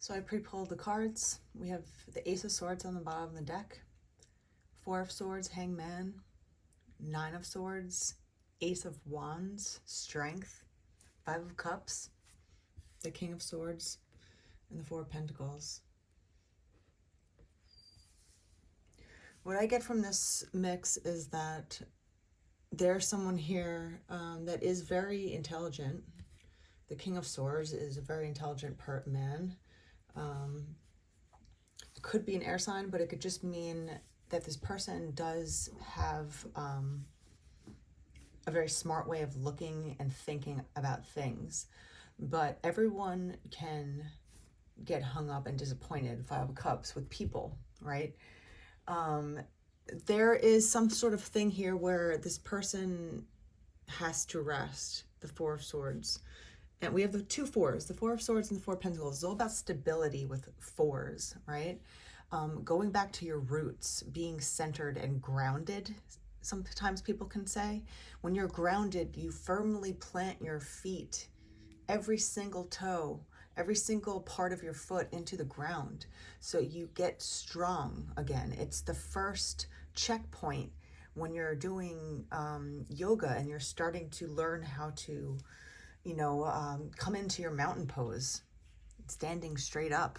So I pre-pulled the cards. We have the Ace of Swords on the bottom of the deck, Four of Swords, Hangman, Nine of Swords, Ace of Wands, Strength, Five of Cups, the King of Swords, and the Four of Pentacles. What I get from this mix is that there's someone here that is very intelligent. The King of Swords is a very intelligent man. It could be an air sign, but it could just mean that this person does have a very smart way of looking and thinking about things. But everyone can get hung up and disappointed, Five of Cups, with people, right? There is some sort of thing here where this person has to rest, the Four of Swords. And we have the two fours, the Four of Swords and the Four of Pentacles. It's all about stability with fours, right? Going back to your roots, being centered and grounded, sometimes people can say. When you're grounded, you firmly plant your feet, every single toe, every single part of your foot into the ground. So you get strong again. It's the first checkpoint when you're doing yoga and you're starting to learn how to come into your mountain pose, standing straight up.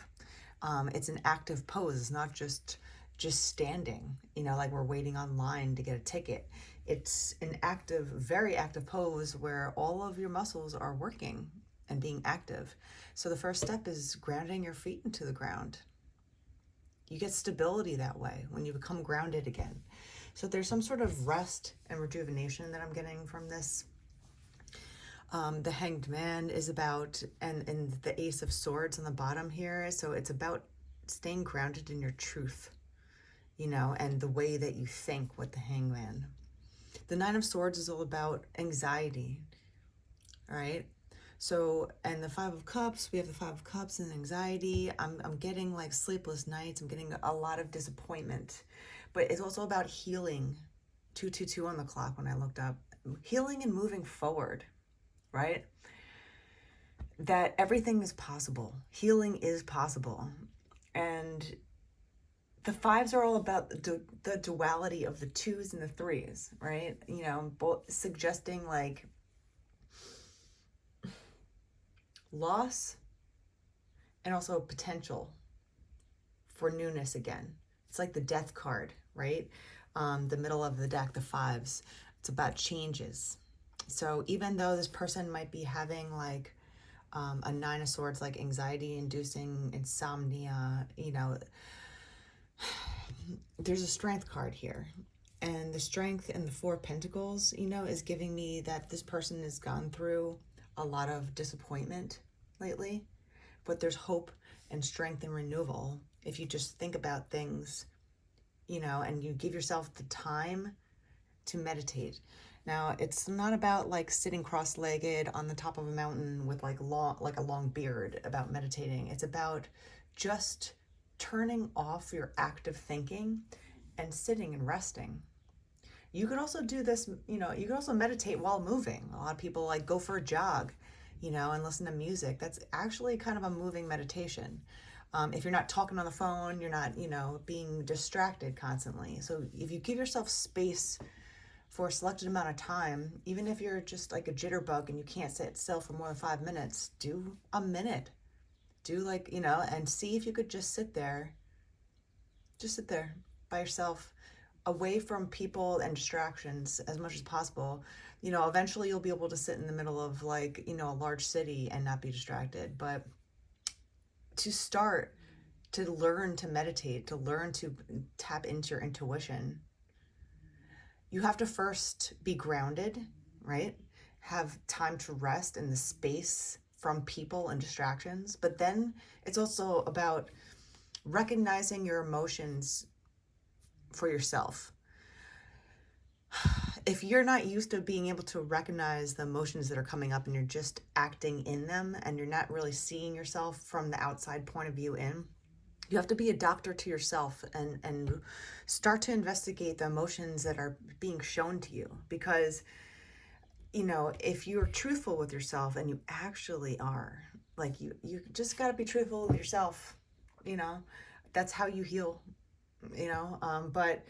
It's an active pose. It's not just standing, like we're waiting online to get a ticket. It's an active, very active pose where all of your muscles are working and being active. So the first step is grounding your feet into the ground. You get stability that way when you become grounded again. So there's some sort of rest and rejuvenation that I'm getting from this. The Hanged Man is about, and the Ace of Swords on the bottom here, so it's about staying grounded in your truth, and the way that you think with the Hangman. The Nine of Swords is all about anxiety, right? So, and the Five of Cups, we have the Five of Cups and anxiety. I'm getting like sleepless nights. I'm getting a lot of disappointment, but it's also about healing. 222 on the clock when I looked up. Healing and moving forward. Right? That everything is possible. Healing is possible. And the fives are all about the duality of the twos and the threes, right? Both suggesting like loss and also potential for newness again. It's like the Death card, right? The middle of the deck, the fives. It's about changes. So even though this person might be having like a Nine of Swords, like anxiety-inducing insomnia, there's a Strength card here. And the Strength and the Four of Pentacles, is giving me that this person has gone through a lot of disappointment lately. But there's hope and strength and renewal if you just think about things, and you give yourself the time to meditate. Now, it's not about like sitting cross-legged on the top of a mountain with like a long beard about meditating. It's about just turning off your active thinking and sitting and resting. You could also do this, you could also meditate while moving. A lot of people like go for a jog, and listen to music. That's actually kind of a moving meditation. If you're not talking on the phone, you're not, being distracted constantly. So if you give yourself space for a selected amount of time, even if you're just like a jitterbug and you can't sit still for more than 5 minutes, do a minute. Do and see if you could just sit there by yourself, away from people and distractions as much as possible. Eventually you'll be able to sit in the middle of like, a large city and not be distracted. But to start to learn to meditate, to learn to tap into your intuition, you have to first be grounded, right? Have time to rest in the space from people and distractions. But then it's also about recognizing your emotions for yourself. If you're not used to being able to recognize the emotions that are coming up and you're just acting in them and you're not really seeing yourself from the outside point of view in, you have to be a doctor to yourself and start to investigate the emotions that are being shown to you. Because, if you're truthful with yourself, and you actually are, Like you just got to be truthful with yourself, you know. That's how you heal, you know. But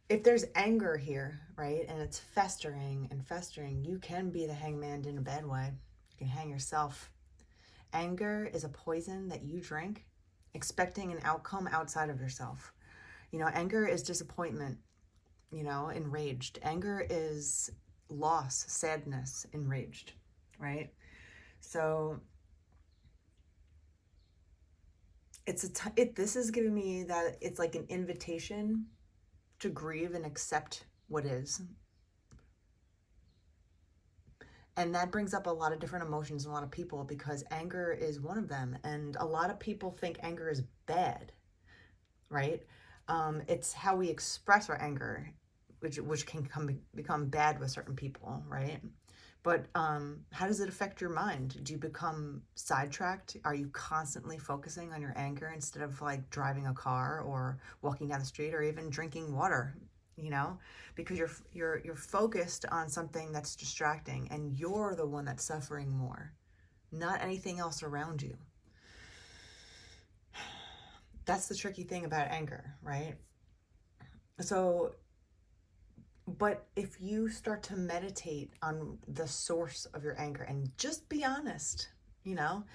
if there's anger here, right, and it's festering and festering, you can be the hangman in a bad way. You can hang yourself. Anger is a poison that you drink, expecting an outcome outside of yourself. You know, anger is disappointment, you know, enraged. Anger is loss, sadness, enraged, right? So this is giving me that it's like an invitation to grieve and accept what is. And that brings up a lot of different emotions in a lot of people, because anger is one of them. And a lot of people think anger is bad, right? It's how we express our anger, which can become bad with certain people, right? But how does it affect your mind? Do you become sidetracked? Are you constantly focusing on your anger instead of like driving a car or walking down the street or even drinking water? You know, because you're focused on something that's distracting, and you're the one that's suffering more, not anything else around you. That's the tricky thing about anger, right? So, but if you start to meditate on the source of your anger and just be honest, you know,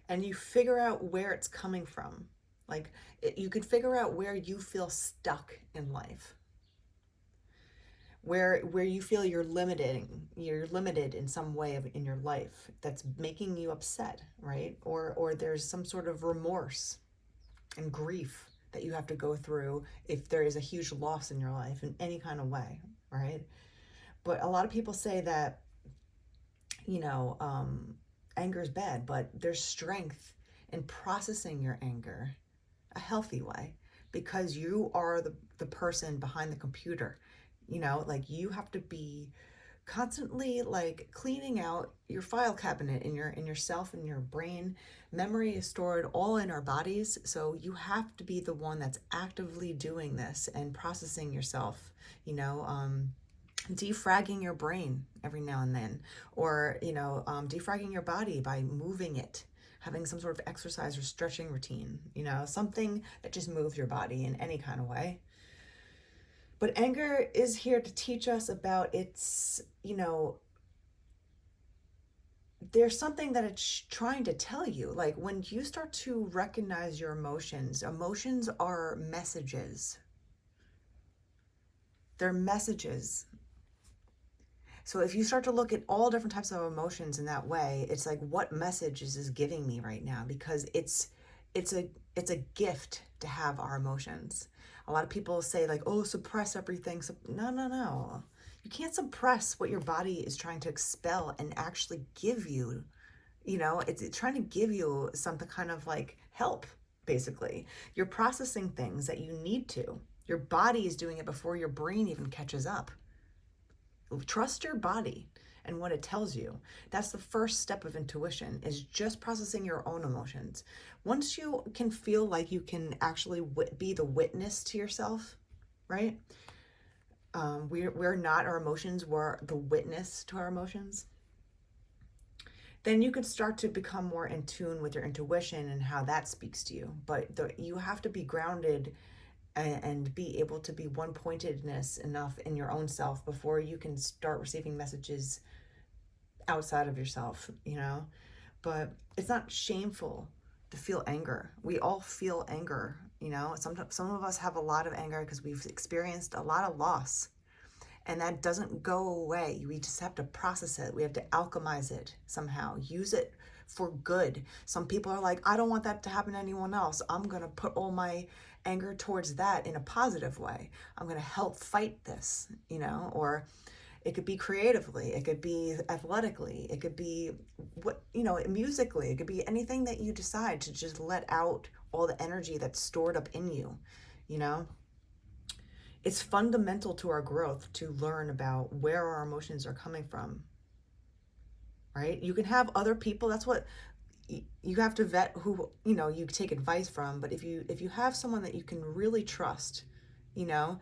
and you figure out where it's coming from, like you could figure out where you feel stuck in life, where you feel you're limited in some way in your life that's making you upset, right? Or there's some sort of remorse and grief that you have to go through if there is a huge loss in your life in any kind of way, right? But a lot of people say that, you know, anger is bad, but there's strength in processing your anger a healthy way, because you are the person behind the computer. You know, like you have to be constantly like cleaning out your file cabinet in yourself and your brain. Memory is stored all in our bodies, so you have to be the one that's actively doing this and processing yourself, you know, defragging your brain every now and then, or you know, defragging your body by moving it, having some sort of exercise or stretching routine, you know, something that just moves your body in any kind of way. But anger is here to teach us about its, you know, there's something that it's trying to tell you. Like when you start to recognize your emotions, emotions are messages. They're messages. So if you start to look at all different types of emotions in that way, it's like, what message is this giving me right now? Because it's a gift to have our emotions. A lot of people say like, oh, suppress everything. So no. You can't suppress what your body is trying to expel and actually give you. You know, it's trying to give you something kind of like help, basically. You're processing things that you need to. Your body is doing it before your brain even catches up. Trust your body and what it tells you. That's the first step of intuition, is just processing your own emotions. Once you can feel like you can actually be the witness to yourself, right? We're not our emotions, we're the witness to our emotions. Then you could start to become more in tune with your intuition and how that speaks to you. But you have to be grounded and be able to be one-pointedness enough in your own self before you can start receiving messages outside of yourself, you know. But it's not shameful to feel anger. We all feel anger, you know. Some of us have a lot of anger because we've experienced a lot of loss, and that doesn't go away. We just have to process it. We have to alchemize it somehow, use it for good. Some people are like, I don't want that to happen to anyone else. I'm going to put all my anger towards that in a positive way. I'm going to help fight this, you know. Or it could be creatively, it could be athletically, it could be musically, it could be anything that you decide to just let out all the energy that's stored up in you, you know. It's fundamental to our growth to learn about where our emotions are coming from, right? You can have other people, that's what you have to vet, who, you know, you take advice from. But if you have someone that you can really trust, you know,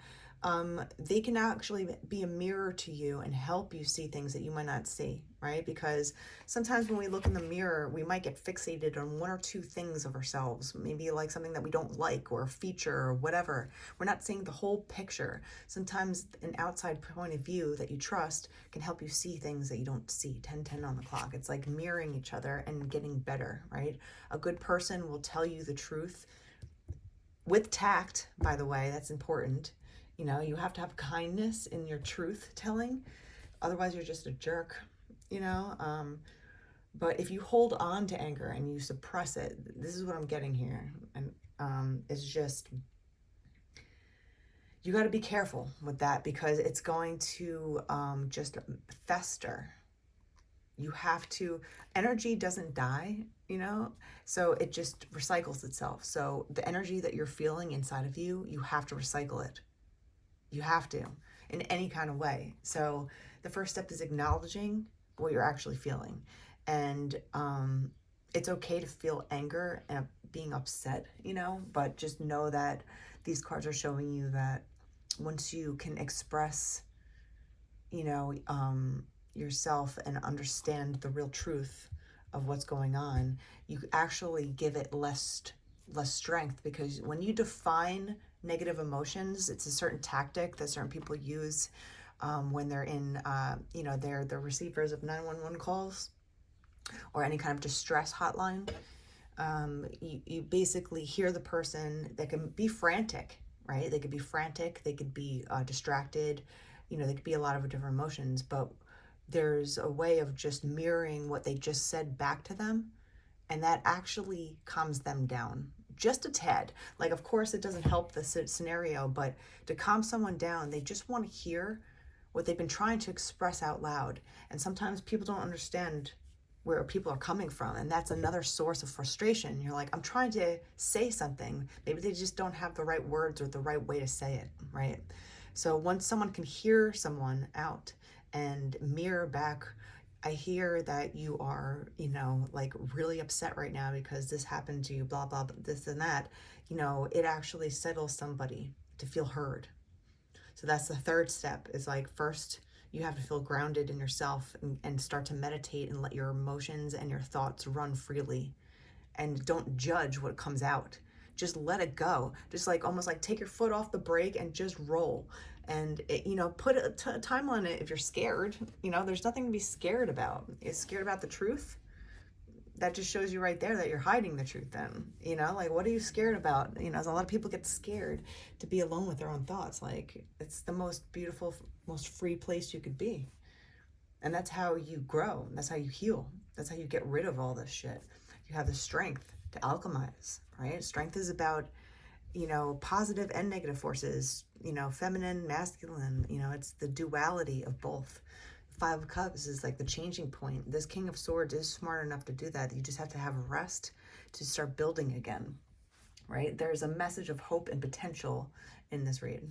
they can actually be a mirror to you and help you see things that you might not see, right? Because sometimes when we look in the mirror, we might get fixated on one or two things of ourselves, maybe like something that we don't like or a feature or whatever. We're not seeing the whole picture. Sometimes an outside point of view that you trust can help you see things that you don't see. 10:10 on the clock. It's like mirroring each other and getting better, right? A good person will tell you the truth with tact, by the way. That's important. You know, you have to have kindness in your truth telling. Otherwise, you're just a jerk, you know? But if you hold on to anger and you suppress it, this is what I'm getting here. And it's just, you got to be careful with that because it's going to just fester. You have to, energy doesn't die, you know? So it just recycles itself. So the energy that you're feeling inside of you, you have to recycle it. You have to, in any kind of way. So the first step is acknowledging what you're actually feeling. And it's okay to feel anger and being upset, you know, but just know that these cards are showing you that once you can express, you know, yourself and understand the real truth of what's going on, you actually give it less strength, because when you define negative emotions, it's a certain tactic that certain people use when they're in, you know, they're the receivers of 911 calls or any kind of distress hotline. You basically hear the person that can be frantic, right? They could be frantic, they could be distracted, you know, they could be a lot of different emotions, but there's a way of just mirroring what they just said back to them, and that actually calms them down just a tad. Like, of course, it doesn't help the scenario, but to calm someone down, they just want to hear what they've been trying to express out loud. And sometimes people don't understand where people are coming from, and that's another source of frustration. You're like, I'm trying to say something, maybe they just don't have the right words or the right way to say it, right? So once someone can hear someone out and mirror back, I hear that you are, you know, like really upset right now because this happened to you, blah, blah, blah, this and that, you know, it actually settles somebody to feel heard. So that's the third step, is like, first you have to feel grounded in yourself and start to meditate and let your emotions and your thoughts run freely, and don't judge what comes out. Just let it go. Just like almost like take your foot off the brake and just roll. And it, you know, put a time on it if you're scared. You know, there's nothing to be scared about. Is scared about the truth? That just shows you right there that you're hiding the truth then. You know, like, what are you scared about? You know, a lot of people get scared to be alone with their own thoughts. Like, it's the most beautiful, most free place you could be. And that's how you grow. That's how you heal. That's how you get rid of all this shit. You have the strength to alchemize, right? Strength is about, you know, positive and negative forces, you know, feminine, masculine, you know, it's the duality of both. Five of Cups is like the changing point. This King of Swords is smart enough to do that. You just have to have rest to start building again, right? There's a message of hope and potential in this read.